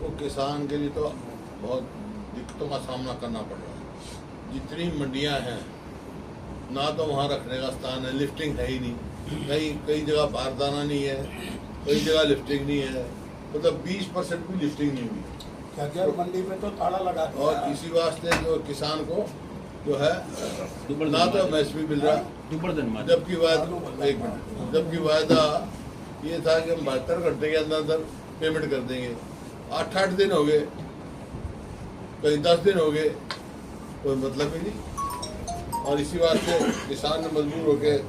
देखो किसान के लिए तो बहुत दिक्कतों का सामना करना पड़ रहा है। जितनी मंडियां हैं ना तो वहाँ रखने का स्थान है, लिफ्टिंग है ही नहीं, कई जगह बारदाना नहीं है, कई जगह लिफ्टिंग नहीं है, मतलब 20% भी लिफ्टिंग नहीं हुई। क्या मंडी में तो ताला लगा दिया। और इसी वास्ते जो किसान को जो है ना तो MSP मिल रहा, जबकि वायदा ये था कि हम 72 घंटे के अंदर पेमेंट कर देंगे। 8 दिन हो गए, कहीं 10 दिन हो गए, कोई मतलब ही नहीं। और इसी वास्ते किसान ने मजबूर होकर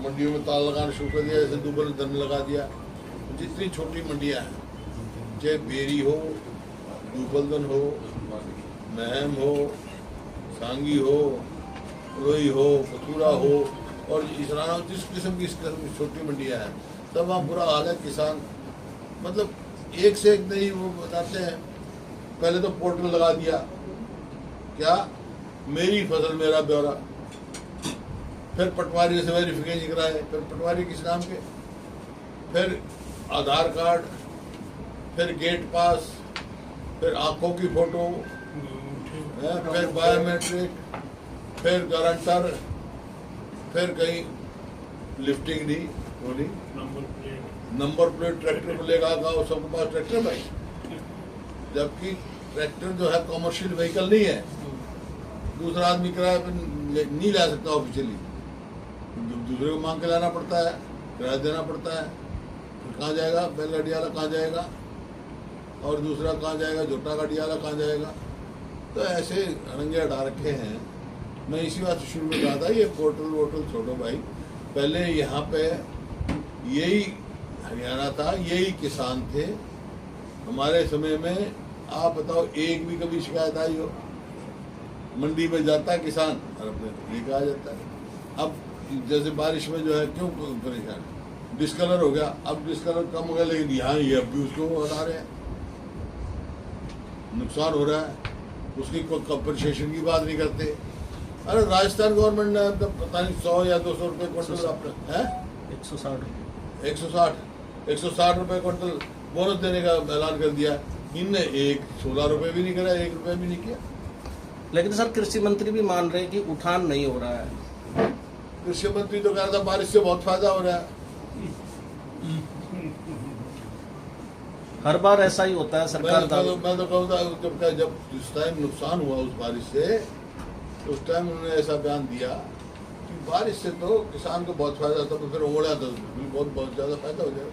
मंडियों में ताला लगाना शुरू कर दिया, जैसे दुबल धरने लगा दिया। जितनी छोटी मंडियां हैं, चाहे बेरी हो, दुबलदन हो, महम हो, सांगी हो, रोई हो, कतूरा हो, और इसराना, जिस किस्म की छोटी मंडियां हैं, तब वहाँ बुरा हाल है। किसान मतलब एक से एक नहीं, वो बताते हैं पहले तो पोर्टल लगा दिया, क्या मेरी फसल मेरा ब्यौरा, फिर पटवारी से वेरिफिकेशन कराए, फिर पटवारी किस नाम के, फिर आधार कार्ड, फिर गेट पास, फिर आंखों की फोटो, फिर बायोमेट्रिक, फिर गारंटर, फिर कहीं लिफ्टिंग नहीं होनी, नंबर प्लेट ट्रैक्टर पर लेगा का, सबके पास ट्रैक्टर भाई, जबकि ट्रैक्टर जो है कॉमर्शियल व्हीकल नहीं है, दूसरा आदमी किराए पर नहीं ला सकता ऑफिशियली, दूसरे को मांग के लाना पड़ता है, किराया देना पड़ता है। फिर कहाँ जाएगा बैलगाड़ी वाला, कहाँ जाएगा, और दूसरा कहाँ जाएगा, झोटा गाड़ी वाला कहाँ जाएगा। तो ऐसे रंगे हटा रखे हैं। मैं इसी बात से शुरू में कहा था, ये पोर्टल वोटल छोड़ो भाई। पहले यहाँ पे यही हरियाणा था, यही किसान थे हमारे समय में। आप बताओ, एक भी कभी शिकायत आई हो? मंडी में जाता है किसान और अपने लेकर आ जाता है। अब जैसे बारिश में जो है क्यों परेशान, डिस्कलर हो गया, अब डिस्कलर कम हो गया, लेकिन यहाँ ये अब भी उसको हटा रहे हैं, नुकसान हो रहा है, उसकी कोई कंपनसेशन की बात नहीं करते। अरे राजस्थान गवर्नमेंट ने पता नहीं 100 या 200 रुपये क्विंटल आपने है, 160 रुपये क्विंटल बोनस देने का ऐलान कर दिया। इनने 16 रुपये भी नहीं करा, 1 रुपये भी नहीं किया। लेकिन सर कृषि मंत्री भी मान रहे हैं कि उठान नहीं हो रहा है। कृषि मंत्री तो कह रहा था बारिश से बहुत फायदा हो रहा है। हर बार ऐसा ही होता है सरकार। मैं तो कहूँगा जब जिस टाइम नुकसान हुआ उस बारिश से, उस टाइम उन्होंने ऐसा बयान दिया कि बारिश से तो किसान को बहुत फायदा था, तो फिर ओढ़ा तो बहुत ज़्यादा फायदा हो जाएगा।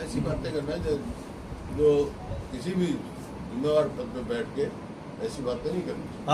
ऐसी बातें करना है जो किसी भी जिम्मेवार पद पर बैठ के ऐसी बातें नहीं करनी।